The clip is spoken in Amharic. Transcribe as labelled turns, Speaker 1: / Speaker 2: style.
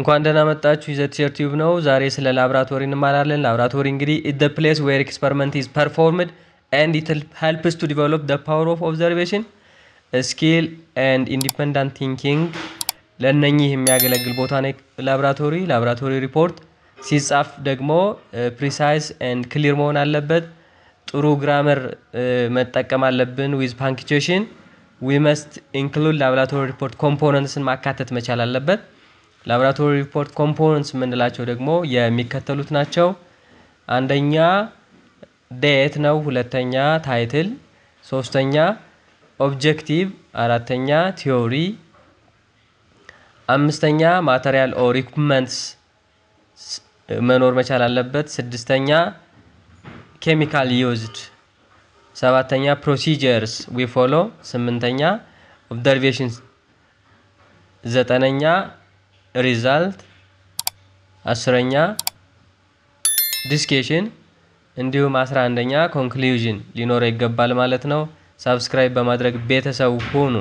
Speaker 1: እንኳን ደህና መጣችሁ። ይዘት ዩቲዩብ ነው። ዛሬ ስለ ላብራቶሪ እንማራለን። ላብራቶሪ እንግዲህ is the place where experiment is performed and it helps to develop the power of observation, skill and independent thinking ለነኚህ የሚያገለግል ቦታ ነው ላብራቶሪ። ላብራቶሪ ሪፖርት ሲጻፍ ደግሞ precise and clear መሆን አለበት። ጥሩ ግራመር መጠቀም አለብን with punctuation. we must include laboratory report components ማካተት መቻል አለበት። ላብራቶሪ ሪፖርት ኮምፖነንትስ የምንላቸው ደግሞ የሚከተሉት ናቸው። አንደኛ ዴት ነው፣ ሁለተኛ ታይትል፣ ሶስተኛ ኦብጀክቲቭ፣ አራተኛ ቲዮሪ፣ አምስተኛ ማቴሪያል ኦር ኢኩዊፕመንትስ መኖር መቻል አለበት፣ ስድስተኛ ኬሚካል ዩዝድ፣ ሰባተኛ ፕሮሲጀርስ ዊ ፎሎ፣ ስምንተኛ ኦብዘርቬሽንስ፣ ዘጠነኛ ሪዛልት፣ አስረኛ ዲስከሽን እንዲሁም 11ኛ ኮንክሉዥን ሊኖር ይገባል ማለት ነው። ሰብስክራይብ በማድረግ ቤተሰብ ሁኑ።